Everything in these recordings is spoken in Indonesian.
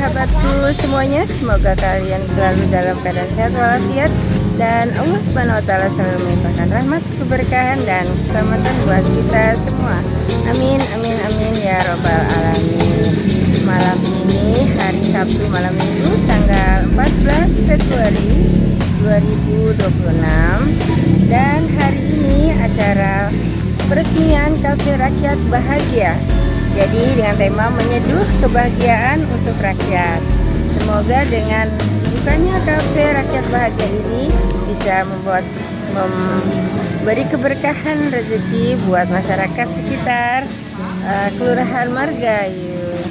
sahabatku semuanya, semoga kalian selalu dalam keadaan sehat walafiat dan Allah Subhanahu wa taala selalu melimpahkan rahmat, keberkahan dan keselamatan buat kita semua. Amin amin amin ya robbal alamin. Malam ini hari Sabtu malam Minggu tanggal 14 Februari 2026 dan hari ini acara peresmian Kafe Rakyat Bahagia. Jadi dengan tema menyeduh kebahagiaan untuk rakyat. Semoga dengan bukannya Kafe Rakyat Bahagia ini bisa memberi keberkahan rezeki buat masyarakat sekitar Kelurahan Margahayu.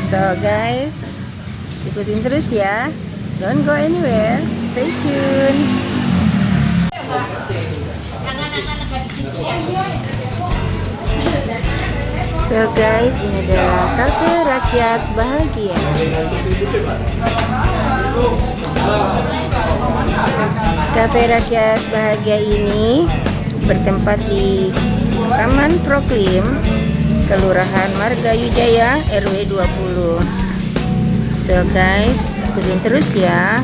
So guys, ikutin terus ya. Don't go anywhere. Stay tune. So guys, ini adalah Kafe Rakyat Bahagia. Kafe Rakyat Bahagia ini bertempat di Taman Proklim, Kelurahan Margahayu Jaya, RW 20. So guys, ikutin terus ya.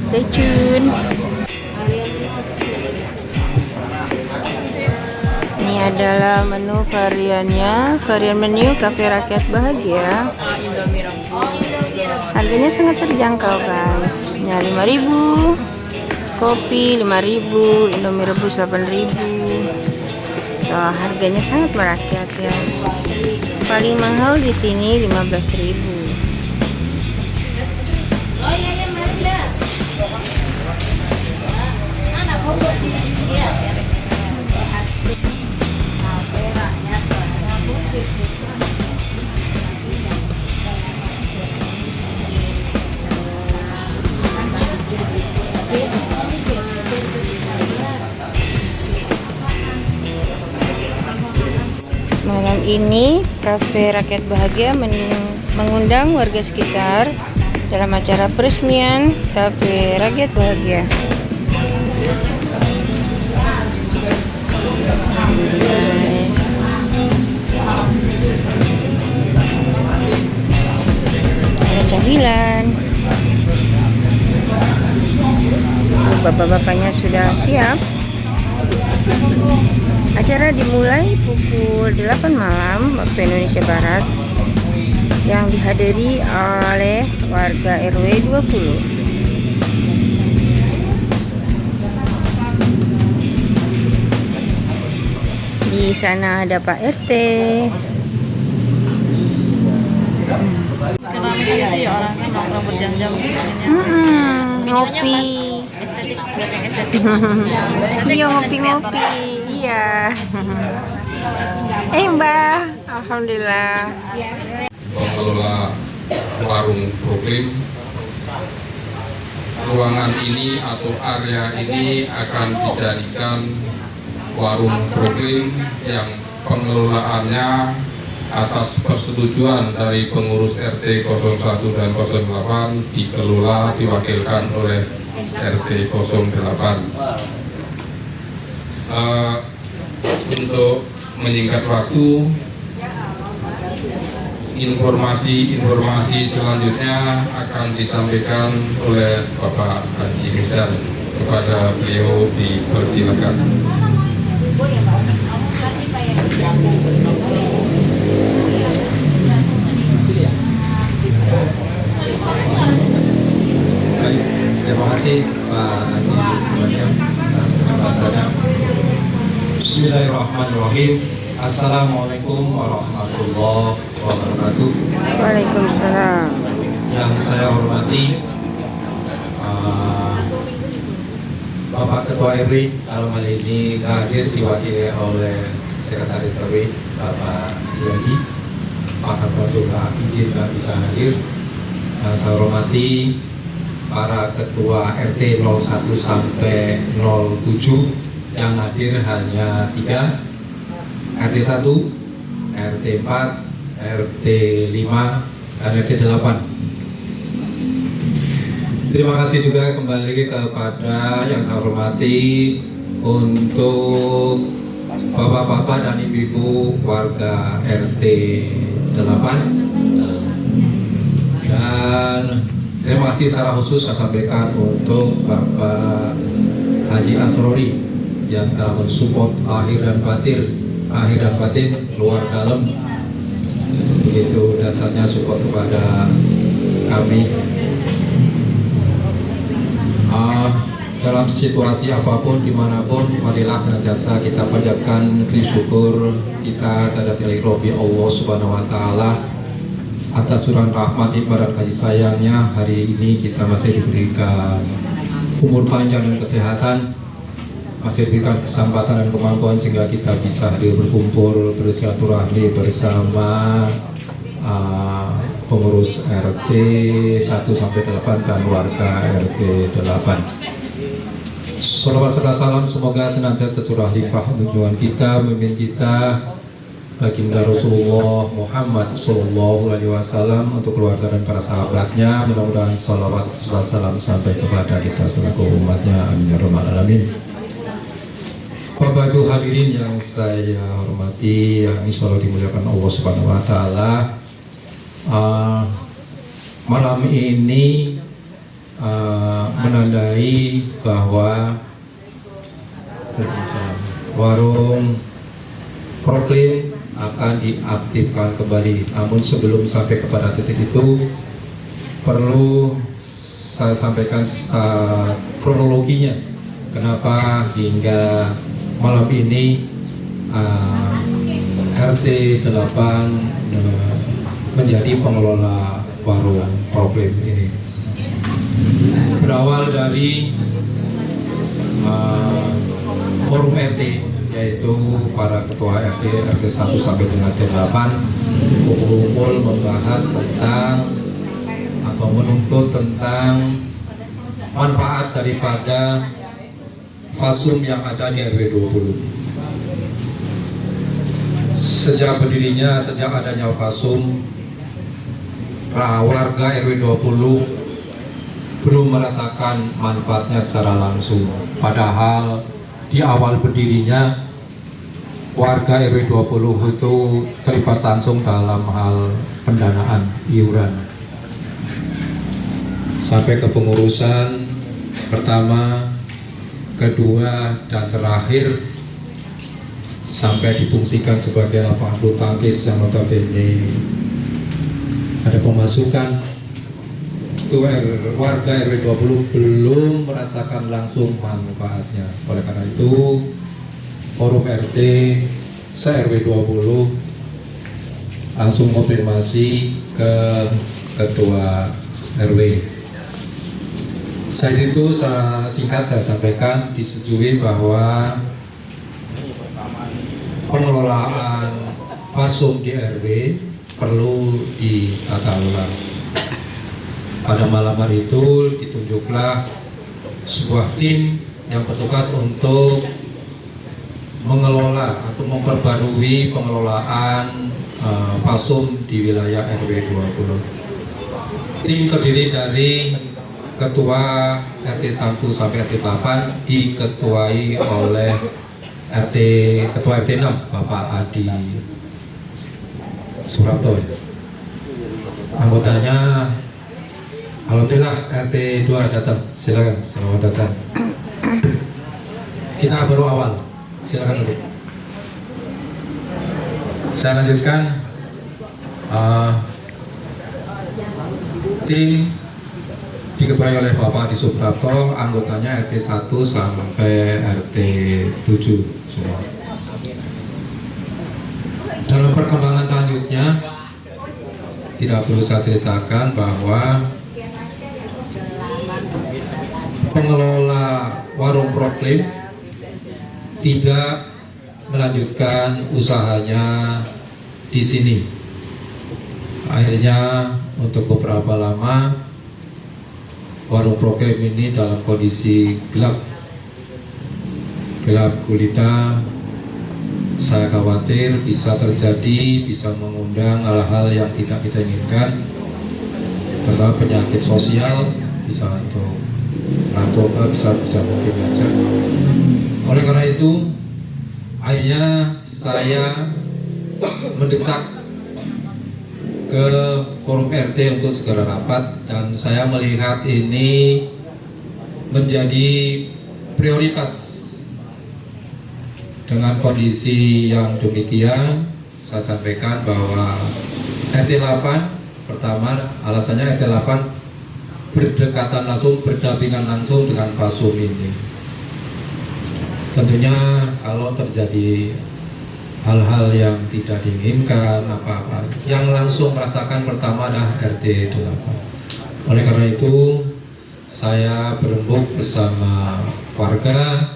Stay tune. Ini adalah menu variannya, varian menu Kafe Rakyat Bahagia. Harganya sangat terjangkau guys. Ini 5.000, kopi 5.000, Indomie rebus 8.000. So, harganya sangat merakyat ya. Paling mahal di sini 15.000. Malam ini Kafe Rakyat Bahagia mengundang warga sekitar dalam acara peresmian Kafe Rakyat Bahagia. Ada camilan. Bapak-bapaknya sudah siap. Acara dimulai pukul 8 malam waktu Indonesia Barat yang dihadiri oleh warga RW 20. Di sana ada Pak RT. Ngopi. Iya ngopi-ngopi. Iya. Mbak, alhamdulillah. Pengelola warung Proklim, ruangan ini atau area ini akan dijadikan warung Proklim yang pengelolaannya atas persetujuan dari pengurus RT 01 dan 08 dikelola diwakilkan oleh RT 08. Untuk menyingkat waktu, informasi selanjutnya akan disampaikan oleh Bapak Haji Misdan. Kepada beliau dipersilakan. Baik, terima kasih Pak Haji Misdan atas kesempatannya. Bismillahirrahmanirrahim. Assalamualaikum warahmatullahi wabarakatuh. Waalaikumsalam. Yang saya hormati Bapak Ketua RW, dalam hal ini hadir diwakili oleh Sekretaris RW Bapak Yadi. Pak Ketua juga izin nggak bisa hadir. Saya hormati para Ketua RT 01 sampai 07. Yang hadir hanya 3, RT 1, RT 4, RT 5, dan RT 8. Terima kasih juga kembali kepada yang saya hormati untuk bapak-bapak dan ibu-ibu warga RT 8 Terima kasih secara khusus saya sampaikan untuk Bapak Haji Asrori yang telah mensupport lahir dan batin, luar dalam. Begitu dasarnya support kepada kami. Dalam situasi apapun, dimanapun, marilah senantiasa kita panjatkan syukur kita terhadap Rabbi Allah Subhanahu Wa Taala atas curahan rahmat dan kasih sayangnya. Hari ini kita masih diberikan umur panjang dan kesehatan, masih diberikan kesempatan dan kemampuan sehingga kita bisa hadir berkumpul bersilaturahmi bersama pengurus RT 1-8 dan warga RT 8. Salawat serta salam semoga senantiasa tercurah limpah tujuan kita, memimpin kita, baginda Rasulullah Muhammad Sallallahu Alaihi Wasallam, untuk keluarga dan para sahabatnya. Mudah-mudahan salawat serta salam sampai kepada kita selaku umatnya. Amin ya rabbal alamin. Bapak Ibu hadirin yang saya hormati, yang insyaallah dimuliakan Allah Subhanahu Wa Taala. Malam ini menandai bahwa warung Proklim akan diaktifkan kembali. Namun sebelum sampai kepada titik itu, perlu saya sampaikan kronologinya kenapa hingga malam ini RT 8 menjadi pengelola warung Proklim ini. Berawal dari forum RT, yaitu para ketua RT 1 sampai dengan RT 8 kumpul membahas tentang atau menuntut tentang manfaat daripada fasum yang ada di RW 20. Sejak adanya fasum, warga RW 20 belum merasakan manfaatnya secara langsung. Padahal di awal berdirinya warga RW 20 itu terlibat langsung dalam hal pendanaan iuran. Sampai ke pengurusan pertama, kedua, dan terakhir, sampai difungsikan sebagai lapangan bulu tangkis yang notabene ada pemasukan. Itu warga RW 20 belum merasakan langsung manfaatnya. Oleh karena itu, forum RT se-RW 20 langsung konfirmasi ke ketua RW. Saat itu singkat saya sampaikan, disetujui bahwa pengelolaan fasum di RW perlu ditata ulang. Pada malam hari itu ditunjuklah sebuah tim yang bertugas untuk mengelola atau memperbarui pengelolaan fasum di wilayah RW 20. Tim terdiri dari ketua RT 1 sampai RT 8 diketuai oleh ketua RT 6 Bapak Adi Suratto. Anggotanya alhamdulillah RT 2 datang. Silakan, selamat datang. Kita baru awal. Silakan dulu. Saya lanjutkan. Tim diketuai oleh Bapak Adi Suprapto, anggotanya RT 1 sampai RT 7 semua. Dalam perkembangan selanjutnya, tidak perlu saya ceritakan bahwa pengelola warung Proklim tidak melanjutkan usahanya di sini. Akhirnya untuk beberapa lama warung Proklim ini dalam kondisi gelap gulita. Saya khawatir bisa terjadi, bisa mengundang hal-hal yang tidak kita inginkan, terutama penyakit sosial, bisa untuk narkoba, bisa mungkin aja. Oleh karena itu, akhirnya saya mendesak ke forum RT untuk segera rapat, dan saya melihat ini menjadi prioritas. Dengan kondisi yang demikian, saya sampaikan bahwa RT 8 pertama, alasannya RT 8 berdekatan langsung, berdampingan langsung dengan Pasum ini. Tentunya kalau terjadi hal-hal yang tidak diinginkan, apa-apa, yang langsung merasakan pertama adalah RT 8. Oleh karena itu, saya berembuk bersama warga,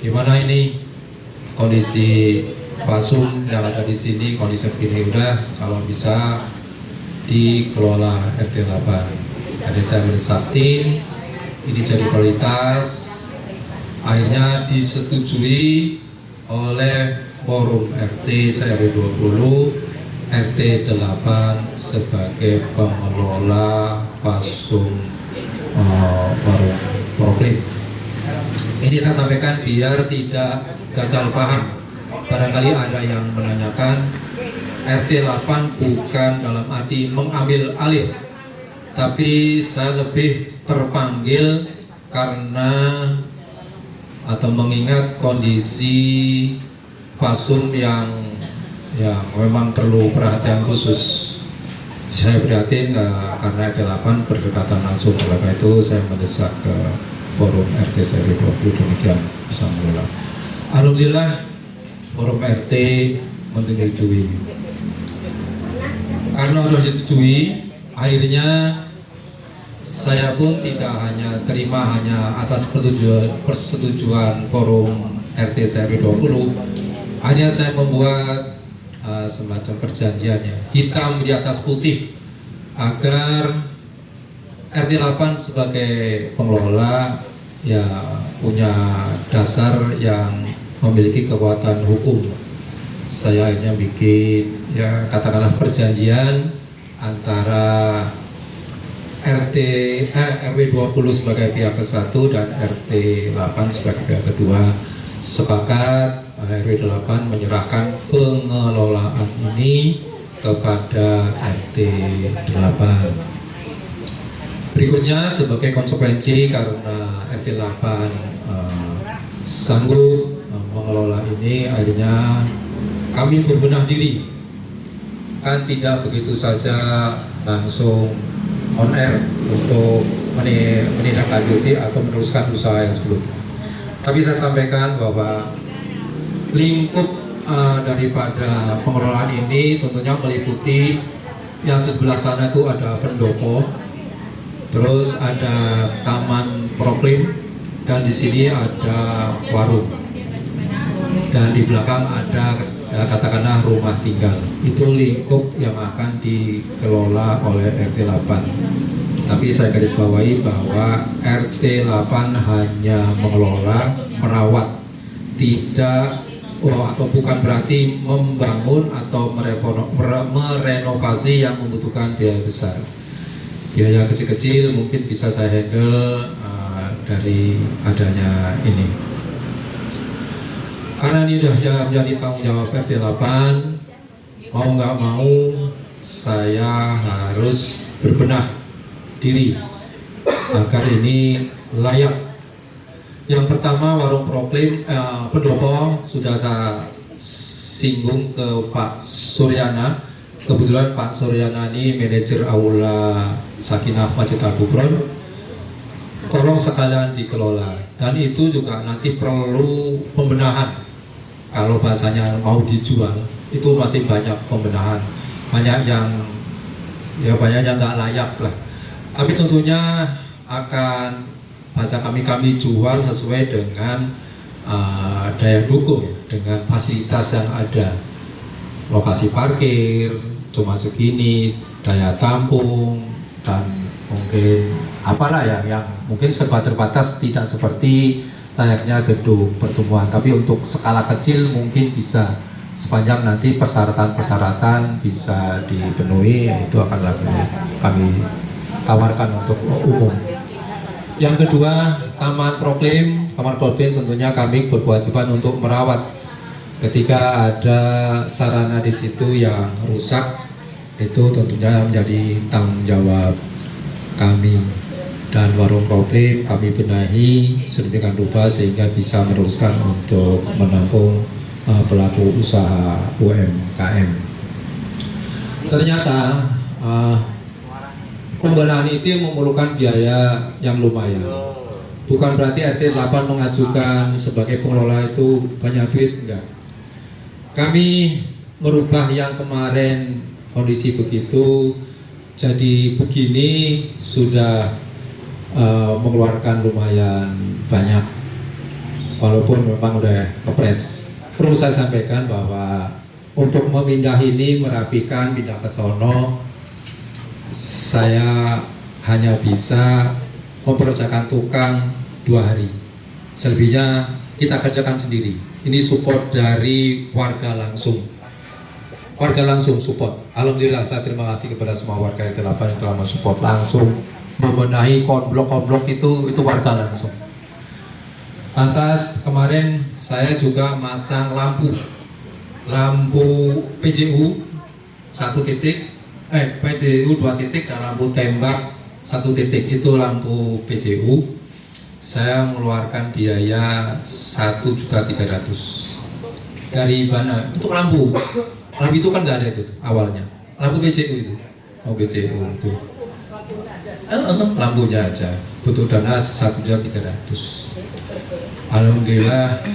gimana ini kondisi Pasum yang ada di sini, kondisi begini, udah kalau bisa dikelola RT 8. Jadi saya mendesak tim, ini jadi prioritas. Akhirnya disetujui oleh forum RT RW 20, RT 8 sebagai pengelola Pasum warung Proklim. Ini saya sampaikan biar tidak gagal paham. Barangkali ada yang menanyakan, RT 8 bukan dalam arti mengambil alih, tapi saya lebih terpanggil karena atau mengingat kondisi Pasum yang memang perlu perhatian khusus. Saya prihatin karena RT 8 berdekatan langsung, oleh karena itu saya mendesak ke forum RT RW 20 demikian bisa mengelola. Alhamdulillah forum RT menyetujui. Karena sudah disetujui, akhirnya saya pun tidak hanya terima hanya atas persetujuan forum RT RW 20, hanya saya membuat semacam perjanjiannya hitam di atas putih agar RT 8 sebagai pengelola ya punya dasar yang memiliki kekuatan hukum. Saya akhirnya bikin ya katakanlah perjanjian antara RW 20 sebagai pihak ke-1 dan RT 8 sebagai pihak kedua. Sepakat RW 8 menyerahkan pengelolaan ini kepada RT 8. Berikutnya sebagai konsekuensi karena RT 8 sanggup mengelola ini, akhirnya kami berbenah diri. Kan tidak begitu saja langsung on air untuk menindaklanjuti atau meneruskan usaha yang sebelumnya. Tapi saya sampaikan bahwa lingkup daripada pengelolaan ini tentunya meliputi yang sebelah sana itu ada pendopo, terus ada taman Proklim, dan di sini ada warung, dan di belakang ada katakanlah rumah tinggal. Itu lingkup yang akan dikelola oleh RT 8. Tapi saya garis bawahi bahwa RT 8 hanya mengelola, merawat, tidak atau bukan berarti membangun atau merenovasi yang membutuhkan biaya besar. Biaya kecil-kecil mungkin bisa saya handle dari adanya ini. Karena ini sudah menjadi tanggung jawab RT 8, mau nggak mau saya harus berbenah diri agar ini layak. Yang pertama warung Proklim, pendopo sudah saya singgung ke Pak Suryana. Kebetulan Pak Suryana ini manajer Aula Sakinah Masjid Al-Gufron. Tolong sekalian dikelola, dan itu juga nanti perlu pembenahan. Kalau bahasanya mau dijual, itu masih banyak pembenahan, banyak yang nggak layak lah. Tapi tentunya akan bahasa kami jual sesuai dengan daya dukung, dengan fasilitas yang ada. Lokasi parkir cuma segini, daya tampung, dan mungkin apalah yang mungkin serba terbatas, tidak seperti layaknya gedung pertemuan. Tapi untuk skala kecil mungkin bisa, sepanjang nanti persyaratan bisa dipenuhi, itu akan kami tawarkan untuk umum. Yang kedua, Taman Proklim. Taman Proklim tentunya kami berkewajiban untuk merawat. Ketika ada sarana di situ yang rusak, Itu tentunya menjadi tanggung jawab kami, dan warung Roble kami benahi sedemikian rupa sehingga bisa meneruskan untuk menampung pelaku usaha UMKM. Ternyata pembenahan itu memerlukan biaya yang lumayan. Bukan berarti RT 8 mengajukan sebagai pengelola itu banyak duit, enggak. Kami merubah yang kemarin kondisi begitu jadi begini, sudah mengeluarkan lumayan banyak, walaupun memang udah kepres. Perlu saya sampaikan bahwa untuk memindah ini, merapikan, pindah ke sono, saya hanya bisa mempekerjakan tukang 2 hari. Selebihnya kita kerjakan sendiri. Ini support dari warga langsung. Warga langsung support. Alhamdulillah, saya terima kasih kepada semua warga RT 8 yang telah mensupport langsung, membenahi konblok-konblok itu warga langsung. Lantas kemarin saya juga masang lampu PJU 1 titik, PJU 2 titik dan lampu tembak 1 titik, itu lampu PJU. Saya mengeluarkan biaya 1.300.000 dari mana? Untuk lampu itu kan nggak ada itu awalnya, lampu PJU itu, PJU itu lampunya aja butuh dana 1.300.000. Alhamdulillah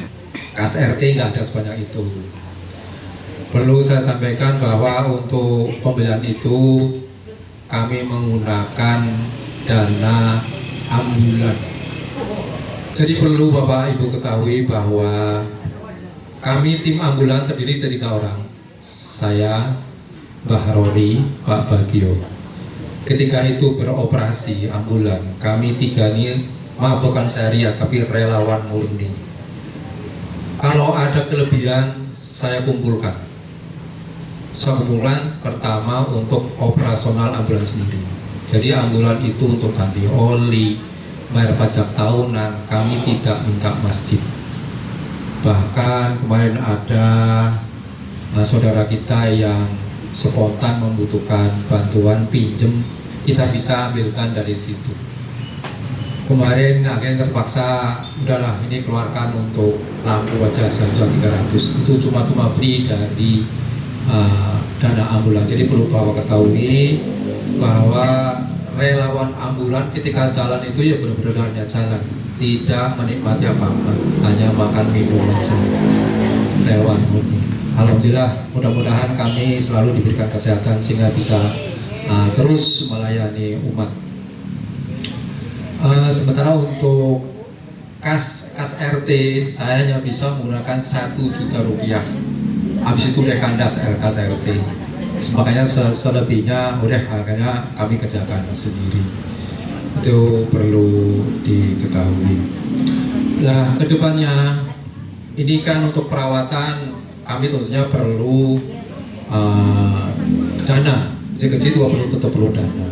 kas RT nggak ada sebanyak itu. Perlu saya sampaikan bahwa untuk pembelian itu kami menggunakan dana ambulan. Jadi perlu Bapak Ibu ketahui bahwa kami tim ambulan terdiri dari 3 orang. Saya, Mbah Rory, Pak Bagio. Ketika itu beroperasi ambulan, kami 3 ini, maaf bukan syariah tapi relawan murni. Kalau ada kelebihan, saya kumpulkan. Saya kumpulkan pertama untuk operasional ambulan sendiri. Jadi ambulan itu untuk ganti oli, bayar pajak tahunan, kami tidak minta masjid. Bahkan kemarin ada saudara kita yang spontan membutuhkan bantuan pinjem, kita bisa ambilkan dari situ. Kemarin akhirnya terpaksa, udahlah ini keluarkan untuk lampu aja 1.300.000, itu cuma beli dari dana ambulan. Jadi perlu Bapak ketahui bahwa relawan ambulan ketika jalan itu ya benar-benar hanya jalan, tidak menikmati apa-apa, hanya makan minum aja. Relawan murni. Alhamdulillah, mudah-mudahan kami selalu diberikan kesehatan sehingga bisa terus melayani umat. Sementara untuk kas RT saya hanya bisa menggunakan 1 juta rupiah. Habis itu udah kandas kas RT. Makanya selebihnya udah harganya kami kerjakan sendiri. Itu perlu diketahui. Nah, kedepannya ini kan untuk perawatan kami tentunya perlu dana. Kecil-kecil itu perlu dana.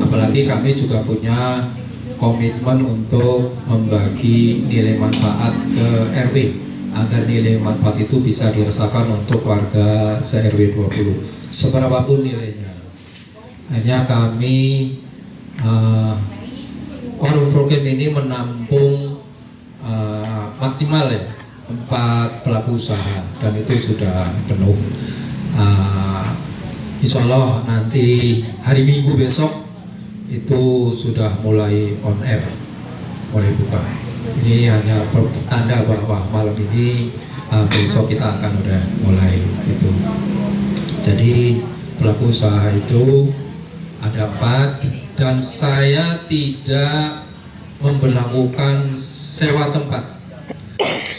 Apalagi kami juga punya komitmen untuk membagi nilai manfaat ke RW agar nilai manfaat itu bisa dirasakan untuk warga se-RW 20 seberapapun nilainya. Hanya kami warung program ini menampung maksimal ya 4 pelaku usaha dan itu sudah penuh. Insya Allah nanti hari Minggu besok itu sudah mulai on air, mulai buka. Ini hanya pertanda bahwa malam ini besok kita akan udah mulai itu. Jadi pelaku usaha itu ada 4 dan saya tidak memberlakukan sewa tempat.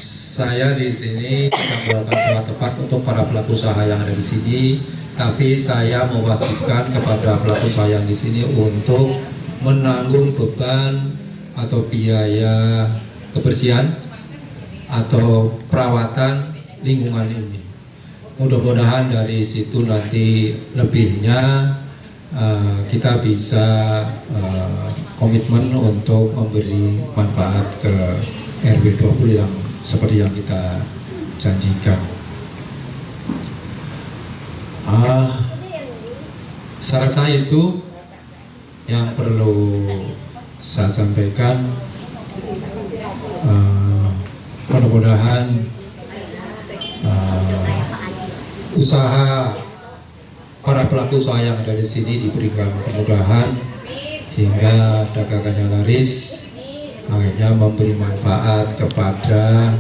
Saya di sini tidak melakukan sewa tempat untuk para pelaku usaha yang ada di sini, tapi saya mewajibkan kepada pelaku usaha yang di sini untuk menanggung beban atau biaya kebersihan atau perawatan lingkungan ini. Mudah-mudahan dari situ nanti lebihnya kita bisa komitmen untuk memberi manfaat ke RW 20 yang seperti yang kita janjikan. Saya rasa itu yang perlu saya sampaikan. Mudah-mudahan usaha para pelaku usaha yang ada di sini diberikan kemudahan hingga dagangannya laris, akhirnya memberi manfaat kepada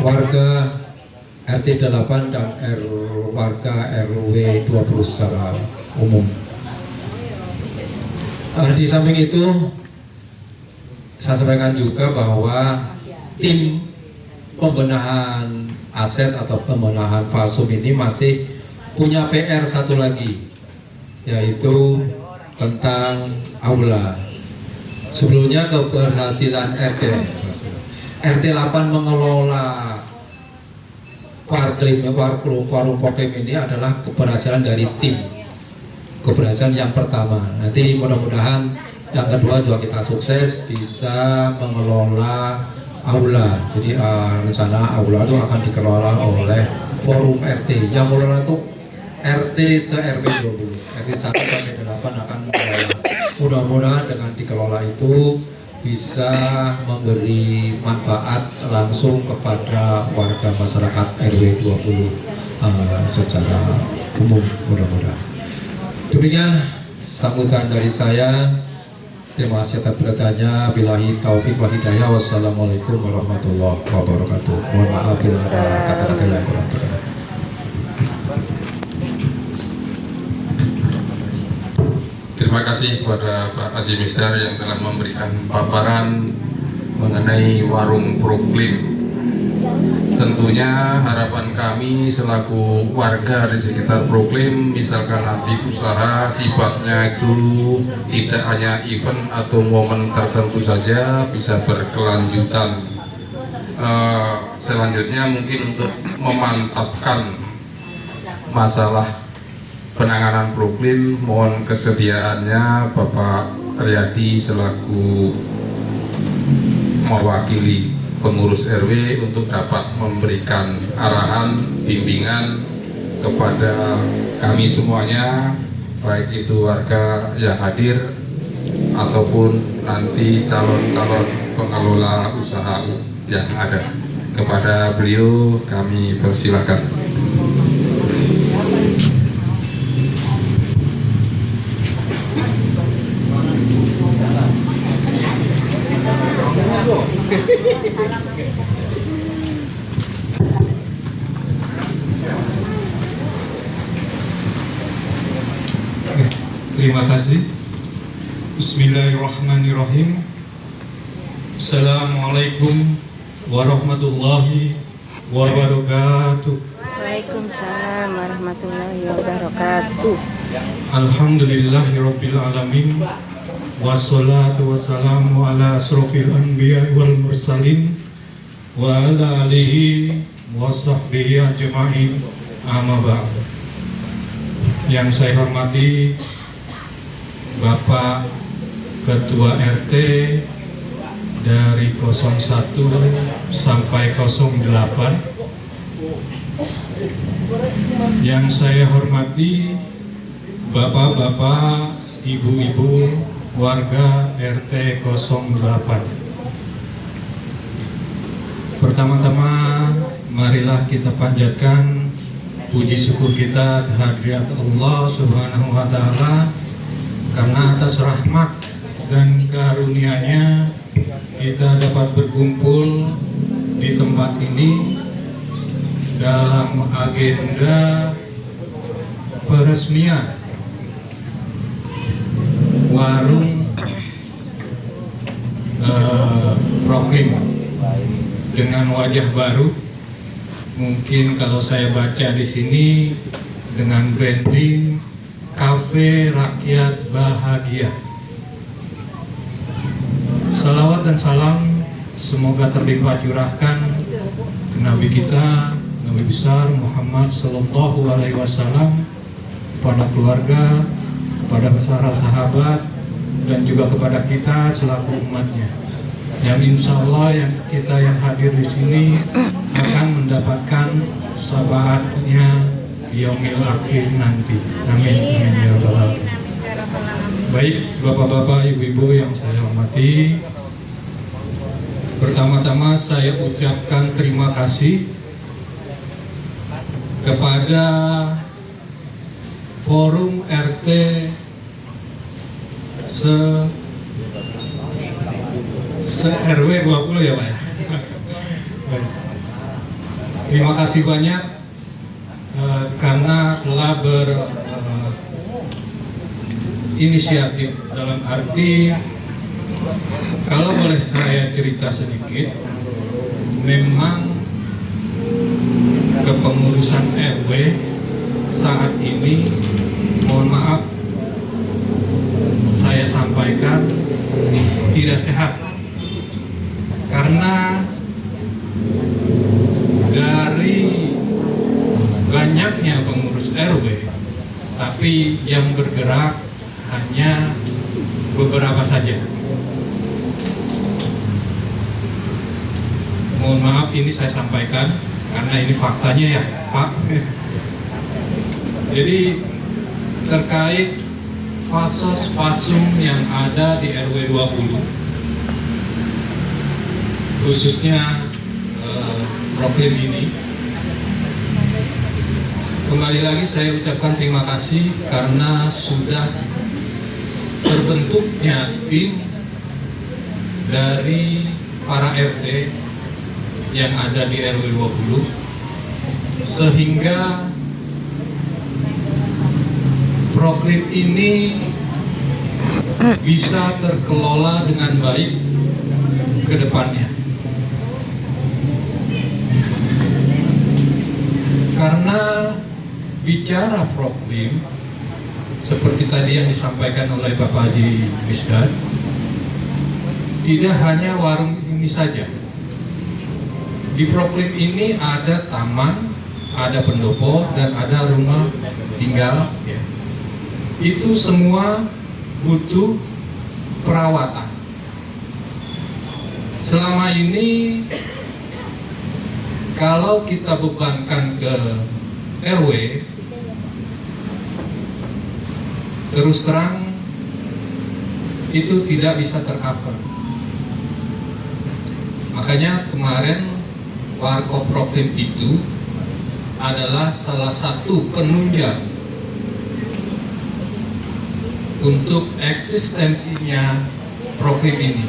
warga RT 8 dan warga RW 20 secara umum. Di samping itu, saya sampaikan juga bahwa tim pembenahan aset atau pembenahan Falsum ini masih punya PR satu lagi, yaitu tentang aula. Sebelumnya keberhasilan RT 8 mengelola warung Poklim ini adalah keberhasilan dari tim. Keberhasilan yang pertama. Nanti mudah-mudahan yang kedua juga kita sukses bisa mengelola aula. Jadi rencana aula itu akan dikelola oleh forum RT. Yang mengelola itu RT se-RW 20. RT 1 sampai 8 akan mengelola. Mudah-mudahan dengan dikelola itu bisa memberi manfaat langsung kepada warga masyarakat RW 20 secara umum, mudah-mudahan. Demikian sambutan dari saya. Terima kasih atas perhatiannya. Billahi taufiq wal hidayah. Wassalamualaikum warahmatullahi wabarakatuh. Mohon maaf bila ada kata-kata yang kurang berkenan. Terima kasih kepada Pak Haji Misdar yang telah memberikan paparan mengenai warung Proklim. Tentunya harapan kami selaku warga di sekitar Proklim, misalkan nanti usaha sifatnya itu tidak hanya event atau momen tertentu saja, bisa berkelanjutan. Selanjutnya mungkin untuk memantapkan masalah penanganan Proklim, mohon kesediaannya Bapak Riyadi selaku mewakili pengurus RW untuk dapat memberikan arahan, bimbingan kepada kami semuanya, baik itu warga yang hadir ataupun nanti calon-calon pengelola usaha yang ada. Kepada beliau kami persilakan. Terima kasih. Bismillahirrahmanirrahim. Assalamualaikum warahmatullahi wabarakatuh. Waalaikumsalam warahmatullahi wabarakatuh. Alhamdulillahirabbil alamin. Wassalatu wassalamu ala asrofil anbiya wal mursalin wa ala alihi wa sahbihi ajma'in, amma ba'd. Yang saya hormati Bapak Ketua RT dari 01 sampai 08. Yang saya hormati Bapak-bapak, ibu-ibu warga RT 08. Pertama-tama marilah kita panjatkan puji syukur kita kehadirat Allah Subhanahu wa taala karena atas rahmat dan karunia-Nya kita dapat berkumpul di tempat ini dalam agenda peresmian warung Proklim dengan wajah baru. Mungkin kalau saya baca di sini dengan branding Cafe Rakyat Bahagia. Salawat dan salam semoga terlimpah curahkan ke Nabi kita, Nabi besar Muhammad Sallallahu Alaihi Wasallam, kepada keluarga, kepada para sahabat, dan juga kepada kita selaku umatnya. Yang insya Allah yang kita yang hadir di sini akan mendapatkan syafaatnya yaumil akhir nanti. Amin. Amin ya rabbal alamin. Baik, Bapak-bapak, Ibu-ibu yang saya hormati, pertama-tama saya ucapkan terima kasih kepada Forum RT se-RW 20 ya Pak ya. Baik. Terima kasih banyak karena telah inisiatif, dalam arti kalau boleh saya cerita sedikit, memang kepengurusan RW saat ini, mohon maaf saya sampaikan, tidak sehat karena dari banyaknya pengurus RW, tapi yang bergerak hanya beberapa saja. Mohon maaf ini saya sampaikan karena ini faktanya ya Pak. Jadi terkait fasos fasum yang ada di RW 20, khususnya problem ini, kembali lagi saya ucapkan terima kasih karena sudah terbentuknya tim dari para RT yang ada di RW 20, sehingga program ini bisa terkelola dengan baik ke depannya. Karena bicara program, seperti tadi yang disampaikan oleh Bapak Haji Misdar, tidak hanya warung ini saja. Di program ini ada taman, ada pendopo, dan ada rumah tinggal. Itu semua butuh perawatan. Selama ini kalau kita bebankan ke RW, terus terang itu tidak bisa tercover. Makanya kemarin warkop program itu adalah salah satu penunjang untuk eksistensinya program ini.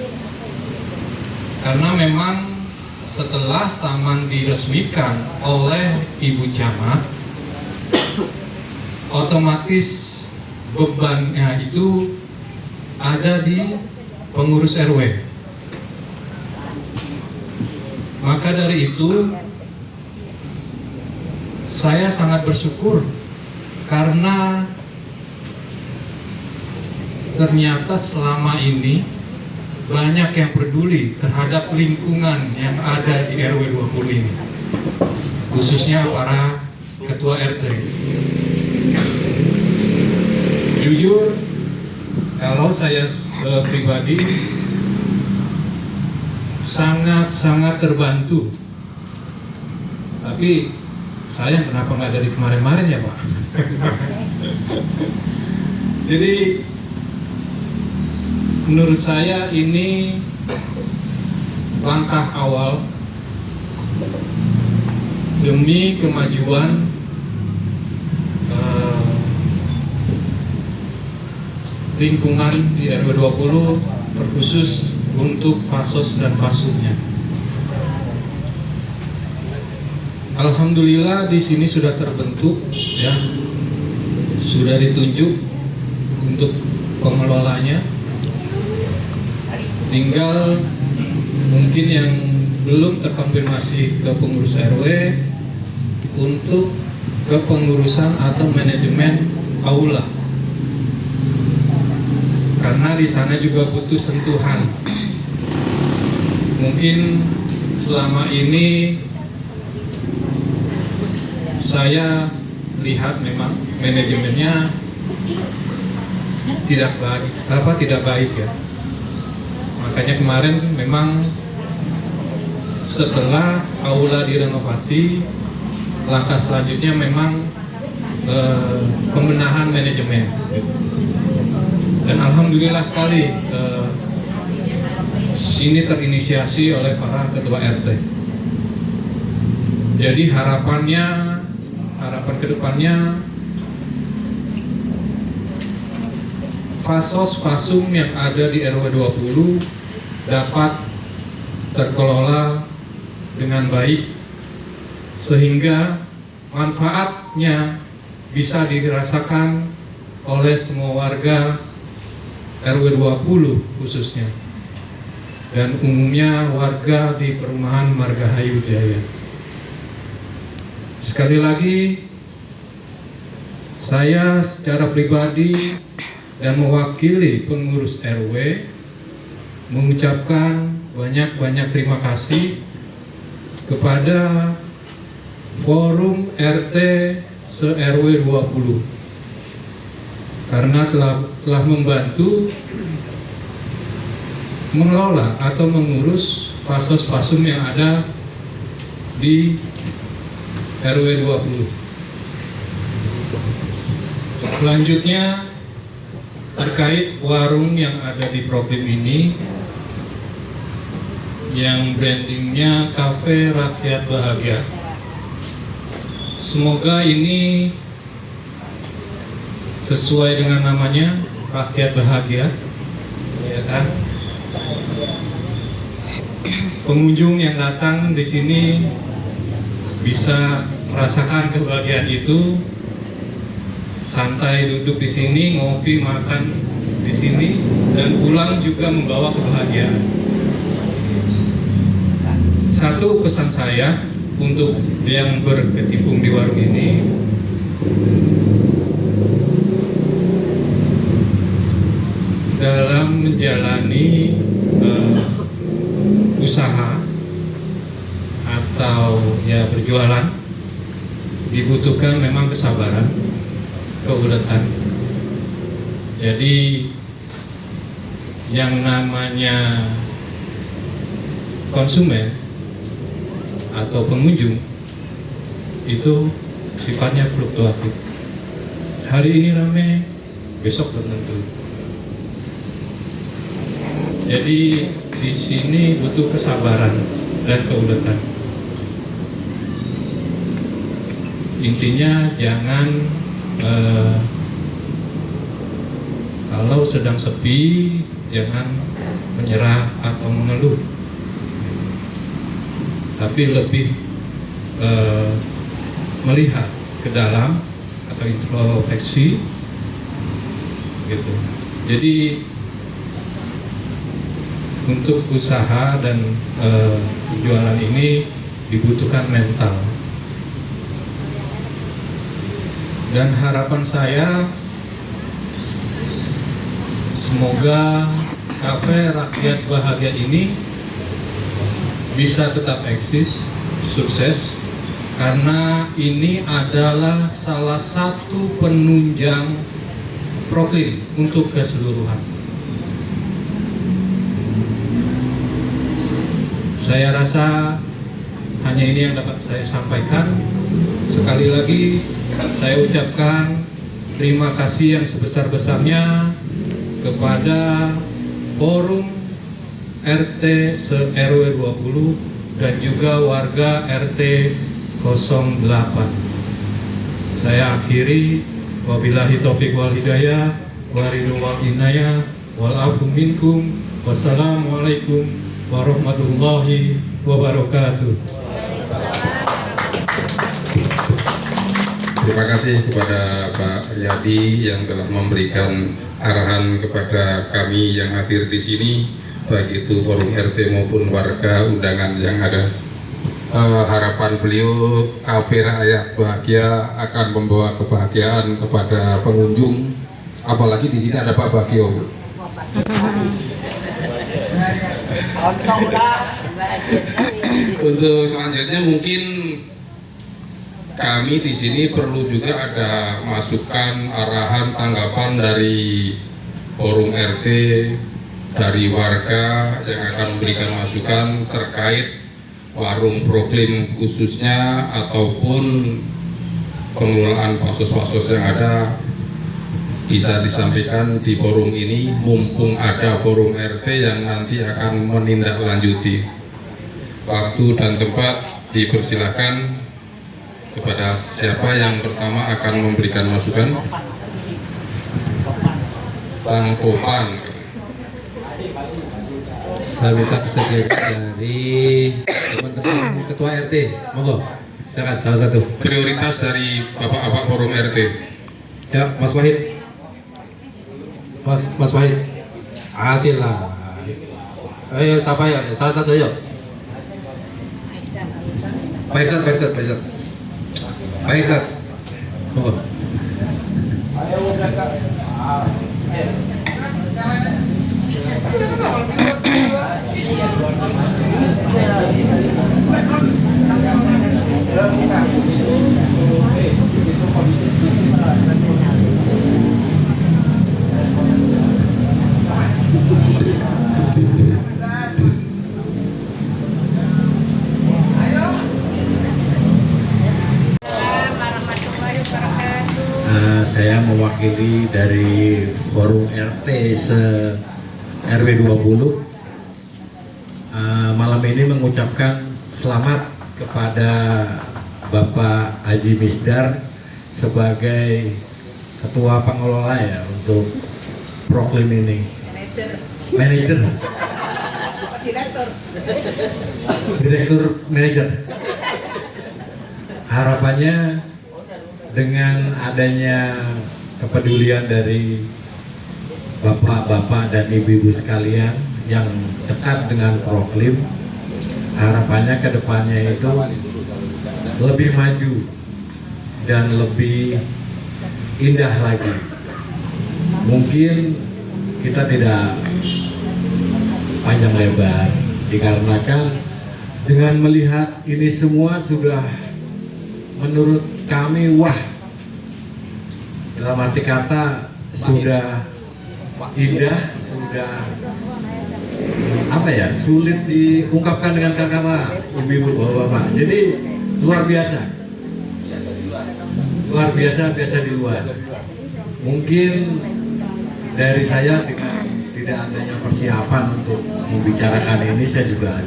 Karena memang setelah taman diresmikan oleh Ibu Camat, otomatis bebannya itu ada di pengurus RW. Maka dari itu saya sangat bersyukur karena ternyata selama ini banyak yang peduli terhadap lingkungan yang ada di RW 20 ini, khususnya para ketua RT. Jujur, kalau saya pribadi sangat terbantu. Tapi saya kenapa nggak dari kemarin-kemarin ya Pak? Jadi menurut saya ini langkah awal demi kemajuan lingkungan di RW 20, terkhusus untuk fasos dan fasumnya. Alhamdulillah di sini sudah terbentuk, ya, sudah ditunjuk untuk pengelolanya. Tinggal mungkin yang belum terkonfirmasi ke pengurus RW untuk kepengurusan atau manajemen aula. Karena di sana juga butuh sentuhan. Mungkin selama ini saya lihat memang manajemennya tidak baik ya. Makanya kemarin memang setelah aula direnovasi, langkah selanjutnya memang pembenahan manajemen. Dan alhamdulillah sekali ini terinisiasi oleh para ketua RT. Jadi harapan kedepannya fasos-fasum yang ada di RW 20 dapat terkelola dengan baik sehingga manfaatnya bisa dirasakan oleh semua warga RW 20 khususnya dan umumnya warga di perumahan Margahayu Jaya. Sekali lagi saya secara pribadi dan mewakili pengurus RW mengucapkan banyak-banyak terima kasih kepada Forum RT se-RW 20 karena telah membantu mengelola atau mengurus fasos-fasum yang ada di RW 20. Selanjutnya terkait warung yang ada di Proklim ini yang brandingnya Cafe Rakyat Bahagia. Semoga ini sesuai dengan namanya, Rakyat Bahagia, ya kan? Pengunjung yang datang di sini bisa merasakan kebahagiaan itu, santai duduk di sini, ngopi, makan di sini, dan pulang juga membawa kebahagiaan. Satu pesan saya untuk yang berkecimpung di warung ini, dalam menjalani usaha atau ya berjualan dibutuhkan memang kesabaran, keuletan. Jadi yang namanya konsumen atau pengunjung itu sifatnya fluktuatif. Hari ini ramai, besok belum tentu. Jadi di sini butuh kesabaran dan keuletan. Intinya jangan kalau sedang sepi jangan menyerah atau mengeluh, tapi lebih melihat ke dalam atau introspeksi gitu. Jadi untuk usaha dan jualan ini dibutuhkan mental. Dan harapan saya semoga Cafe Rakyat Bahagia ini bisa tetap eksis, sukses, karena ini adalah salah satu penunjang Proklim untuk keseluruhan. Saya rasa hanya ini yang dapat saya sampaikan. Sekali lagi saya ucapkan terima kasih yang sebesar-besarnya kepada Forum RT se-RW 20 dan juga warga RT 08. Saya akhiri, wabillahi taufiq wal hidayah, waridul wal inayah, wal afu minkum, wassalamualaikum warahmatullahi wabarakatuh. Terima kasih kepada Pak Riyadi yang telah memberikan arahan kepada kami yang hadir di sini, baik itu forum RT maupun warga undangan yang ada. Harapan beliau Cafe Rakyat Bahagia akan membawa kebahagiaan kepada pengunjung, apalagi di sini ada Pak Bagio. Untuk selanjutnya mungkin kami di sini perlu juga ada masukan, arahan, tanggapan dari forum RT, dari warga yang akan memberikan masukan terkait warung Proklim khususnya ataupun pengelolaan faksos-faksos yang ada bisa disampaikan di forum ini, mumpung ada forum RT yang nanti akan menindaklanjuti. Waktu dan tempat dipersilakan. Kepada siapa yang pertama akan memberikan masukan? Bang Topan. Saya minta kesediaan dari teman-teman ketua RT, monggo. Silakan salah satu. Prioritas dari bapak-bapak forum RT. Ya, Mas Wahid. Mas Wahid. Hasil lah. Ayo siapa ya? Salah satu ayo. Pak Irsad. Monggo. Saya mewakili dari forum RT RW 20 malam ini mengucapkan selamat kepada Bapak Haji Misdar sebagai ketua pengelola ya untuk Proklim ini. Manajer. Direktur manajer. Harapannya dengan adanya kepedulian dari bapak-bapak dan ibu-ibu sekalian yang dekat dengan Proklim, harapannya ke depannya itu lebih maju dan lebih indah lagi. Mungkin kita tidak panjang lebar dikarenakan dengan melihat ini semua sudah menurut kami wah, dalam arti kata sudah indah, sudah apa ya, sulit diungkapkan dengan kata-kata ibu-ibu bapak-bapak. Jadi luar biasa di luar. Mungkin dari saya dengan tidak adanya persiapan untuk membicarakan ini, saya juga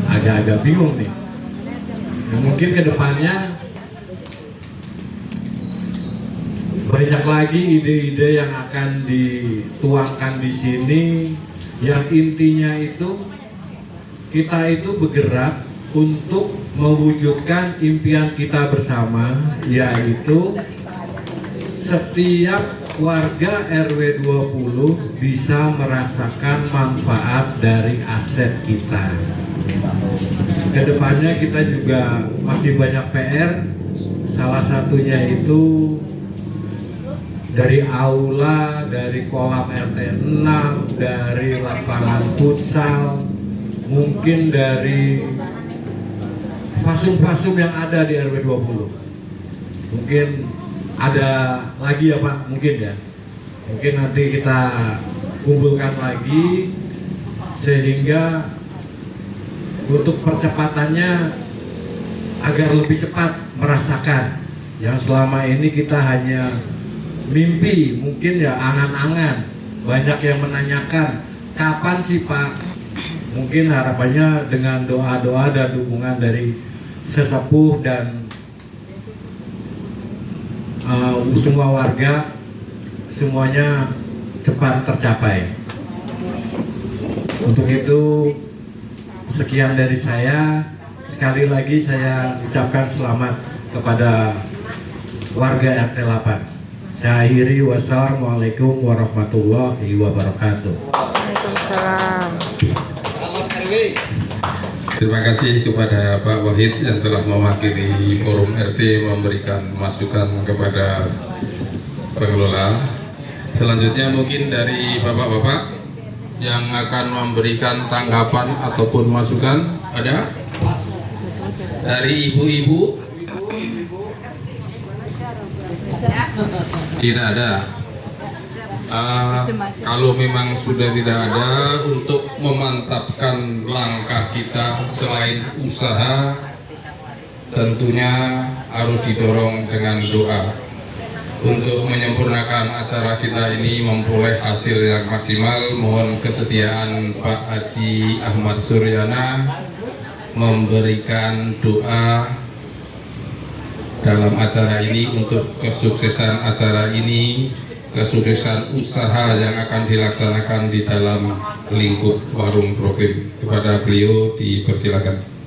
agak bingung nih. Nah, mungkin kedepannya banyak lagi ide-ide yang akan dituangkan di sini, yang intinya itu kita itu bergerak untuk mewujudkan impian kita bersama, yaitu setiap warga RW 20 bisa merasakan manfaat dari aset kita. Kedepannya kita juga masih banyak PR, salah satunya itu dari aula, dari kolam RT 6, dari lapangan futsal, mungkin dari fasum-fasum yang ada di RW 20. Mungkin ada lagi ya Pak, mungkin ya. Mungkin nanti kita kumpulkan lagi sehingga untuk percepatannya agar lebih cepat merasakan yang selama ini kita hanya mimpi, mungkin ya angan-angan. Banyak yang menanyakan kapan sih Pak. Mungkin harapannya dengan doa-doa dan dukungan dari sesepuh dan semua warga, semuanya cepat tercapai. Untuk itu sekian dari saya. Sekali lagi saya ucapkan selamat kepada warga RT 8. Saya akhiri, wassalamualaikum warahmatullahi wabarakatuh. Waalaikumsalam. Terima kasih kepada Pak Wahid yang telah mewakili forum RT memberikan masukan kepada pengelola. Selanjutnya mungkin dari bapak-bapak yang akan memberikan tanggapan ataupun masukan, ada? Dari ibu-ibu? Tidak ada. Kalau memang sudah tidak ada, untuk memantapkan langkah kita selain usaha, tentunya harus didorong dengan doa. Untuk menyempurnakan acara kita ini memperoleh hasil yang maksimal, mohon kesetiaan Pak Haji Ahmad Suryana memberikan doa dalam acara ini untuk kesuksesan acara ini, kesuksesan usaha yang akan dilaksanakan di dalam lingkup warung Proklim. Kepada beliau dipersilakan.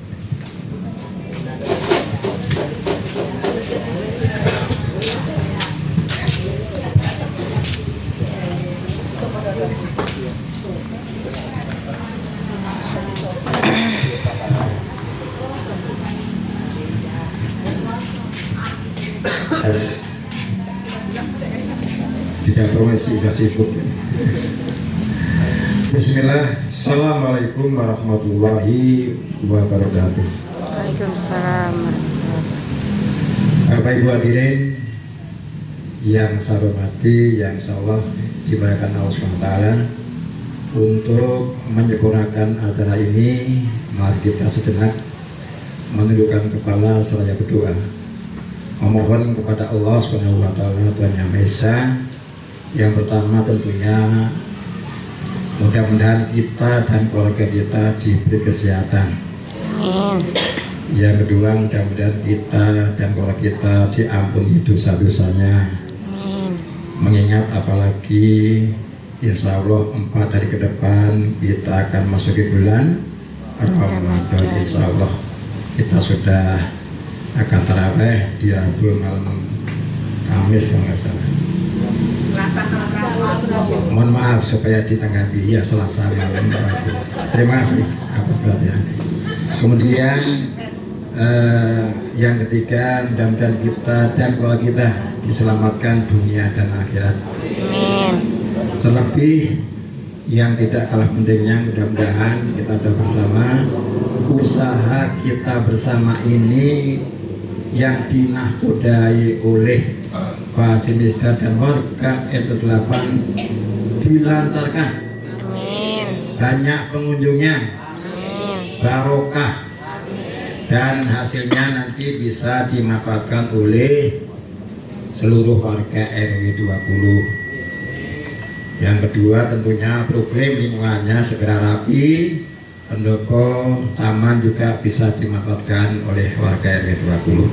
Tidak promesi sudah sibuk. Bismillah. Assalamualaikum warahmatullahi wabarakatuh. Waalaikumsalam. Bapak Ibu hadirin yang saya hormati, yang insyaallah dimuliakan Allah SWT, untuk menyempurnakan acara ini, mari kita sejenak menundukkan kepala seraya berdoa, memohon kepada Allah SWT, Tuhan Yang Maha Esa. Yang pertama tentunya mudah-mudahan kita dan keluarga kita diberi kesehatan. Yang kedua, mudah-mudahan kita dan keluarga kita diampuni dosa-dosanya. Mengingat apalagi insya Allah 4 hari ke depan kita akan masuk ke bulan Ramadan. Insya Allah kita sudah akan tarawih di Rabu malam Kamis kalau nggak salah. Mohon maaf supaya ditanggapi ya, Selasa malam Rabu. Terima kasih atas perhatiannya. Kemudian yang ketiga, mudah-mudahan kita dan keluarga kita diselamatkan dunia dan akhirat. Terlebih yang tidak kalah pentingnya, mudah-mudahan kita ada bersama, usaha kita bersama ini yang dinahkodai oleh Pak Haji Misdar dan warga RT 8 dilancarkan. Banyak pengunjungnya, barokah, dan hasilnya nanti bisa dimanfaatkan oleh seluruh warga RW 20. Yang kedua tentunya program lingkungannya segera rapi, pendopo taman juga bisa dimanfaatkan oleh warga RW 20.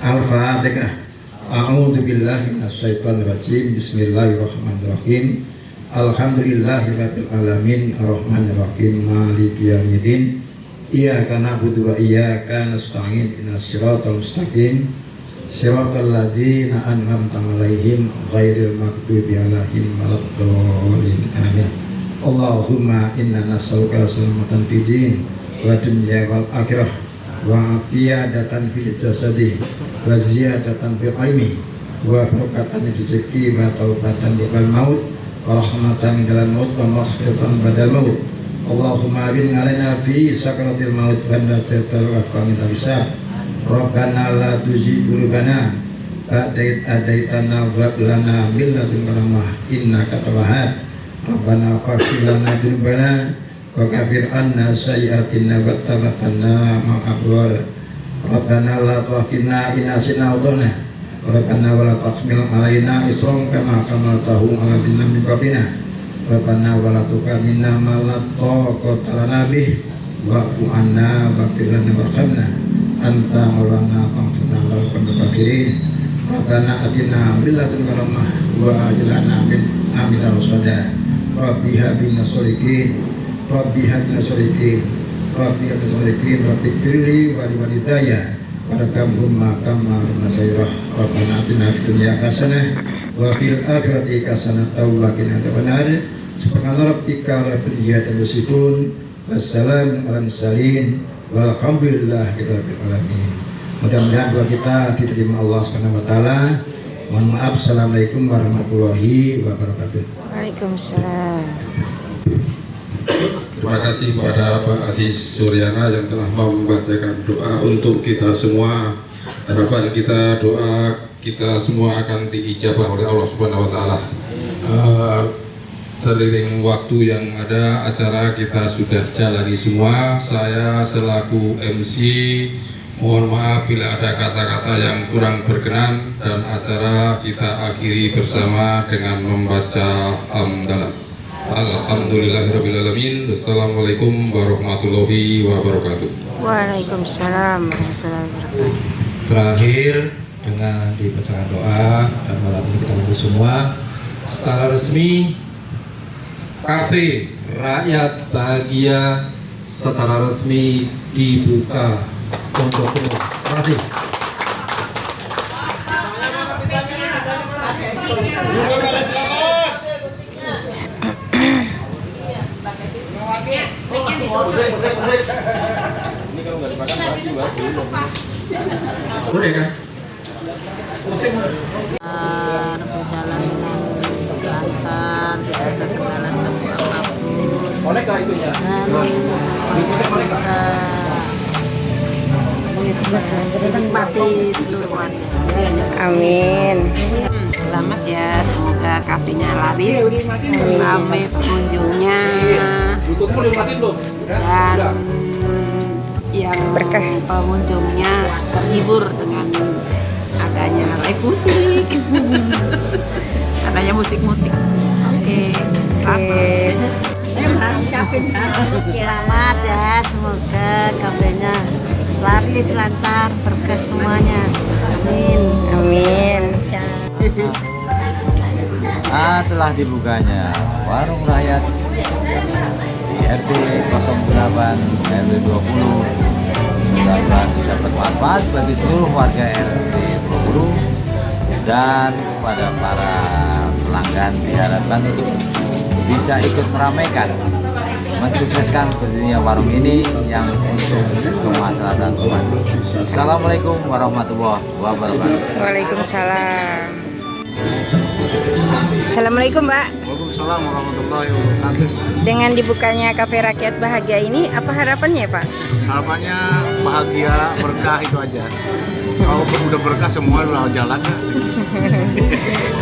Al-Fatihah. A'udzubillahi minasyaitonirrajim. Bismillahirrahmanirrahim. Alhamdulillahirabbil alamin arrahmanirrahim maliki yaumiddin. Iyyaka na'budu wa iyyaka nasta'in. Ihdinas siratal mustaqim. Siratal ladzina an'amta 'alaihim ghairil maghdubi 'alaihim waladdallin. Amin. Allahumma inna nas'aluka salamatan fid din wa dunya wal akhirah wa afiyatan fil jasadi wa ziyadatan fil ilmi wa barakatan fil rizqi wa taubatan ba'dal maut wa rahmatan dalam maut wa maghfiratan ba'dal maut. Allahumma arin alaina fi sakaratil maut wa natatal wafa min hisab. Rabbana la tuzigh qulubana ba'da idh hadaitana wa hab lana min ladunka rahmah innaka antal wahhab. Rabbana faghfir lana dzunubana wa kaffir anna sayyi'atina wa tawaffana ma'al abrar. Rabbana la tu'akhidna in nasina aw akhtana. Rabbana wa la tahmil 'alaina isran kama hamaltahu 'alal ladzina min qablina. Rabbana wa la tuhammilna ma la taqata lana bih wa'fu 'anna waghfir lana warhamna anta maulana fa'furna 'alal qawmil kafirin. Rabbana atina min ladunka rahmah wa ajilna min amina rusada. Rabbi habina sholikin, Rabbi habina sholikin, Rabbi habina sholikin, Rabbi firli wali walidayya warakamhumma kama nasairah. Rabbana atina fid dunya hasanah wa fil akhirati hasanah wa qina adzabannar. Subhana rabbika rabbil izzati yasifun, wassalamun alal mursalin, walhamdulillahi rabbil alamin. Mudah-mudahan doa kita diterima Allah Subhanahu wa taala. Mohon maaf. Assalamualaikum warahmatullahi wabarakatuh. Waalaikumsalam. Terima kasih kepada Pak Haji Suryana yang telah membacakan doa untuk kita semua. Harapan kita, doa kita semua akan diijabah oleh Allah Subhanahu wa taala. Seiring waktu yang ada, acara kita sudah jalani semua. Saya selaku MC Mohon maaf bila ada kata-kata yang kurang berkenan, dan acara kita akhiri bersama dengan membaca hamdalah. Alhamdulillahirrabbilalamin. Wassalamualaikum warahmatullahi wabarakatuh. Waalaikumsalam warahmatullahi wabarakatuh. Terakhir dengan dibacakan doa, dan malam ini kita kumpul semua secara resmi Kafe Rakyat Bahagia secara resmi dibuka untuk umum. Terima kasih. Boleh kan? Berjalan dengan lancar, tidak ada kendala apapun, dan bisa menikmati seluruh warga. Amin. Selamat ya, semoga kafenya laris, ramai pengunjungnya, dan yang Berkah. pengunjungnya terhibur dengan adanya live musik, adanya musik-musik. Oke, selamat ya, semoga kafenya laris lancar, berkah semuanya. Amin. Amin. Telah dibukanya warung rakyat di RT 08 RW 20. Mudah-mudahan bisa bermanfaat bagi seluruh warga RT 20, dan kepada para pelanggan diharapkan untuk bisa ikut meramaikan, mensukseskan berdirinya warung ini yang untuk kemaslahatan umat. Assalamualaikum warahmatullahi wabarakatuh. Waalaikumsalam. Assalamualaikum, Mbak. Waalaikumsalam warahmatullahi wabarakatuh. Dengan dibukanya Kafe Rakyat Bahagia ini, apa harapannya, Pak? Harapannya bahagia, berkah, itu aja. Kalau udah berkah semua udah jalan.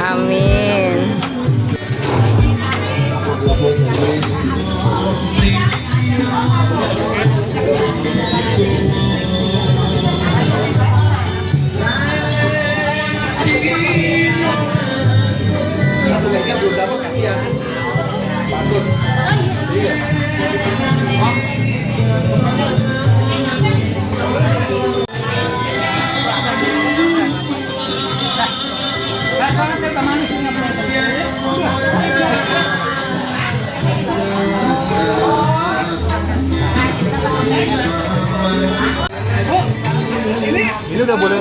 Amin. Ini udah boleh.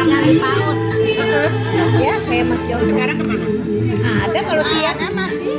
Nyari paut. Ya, kayak Mas Jauh sekarang kemana? Ada kalau siang masih.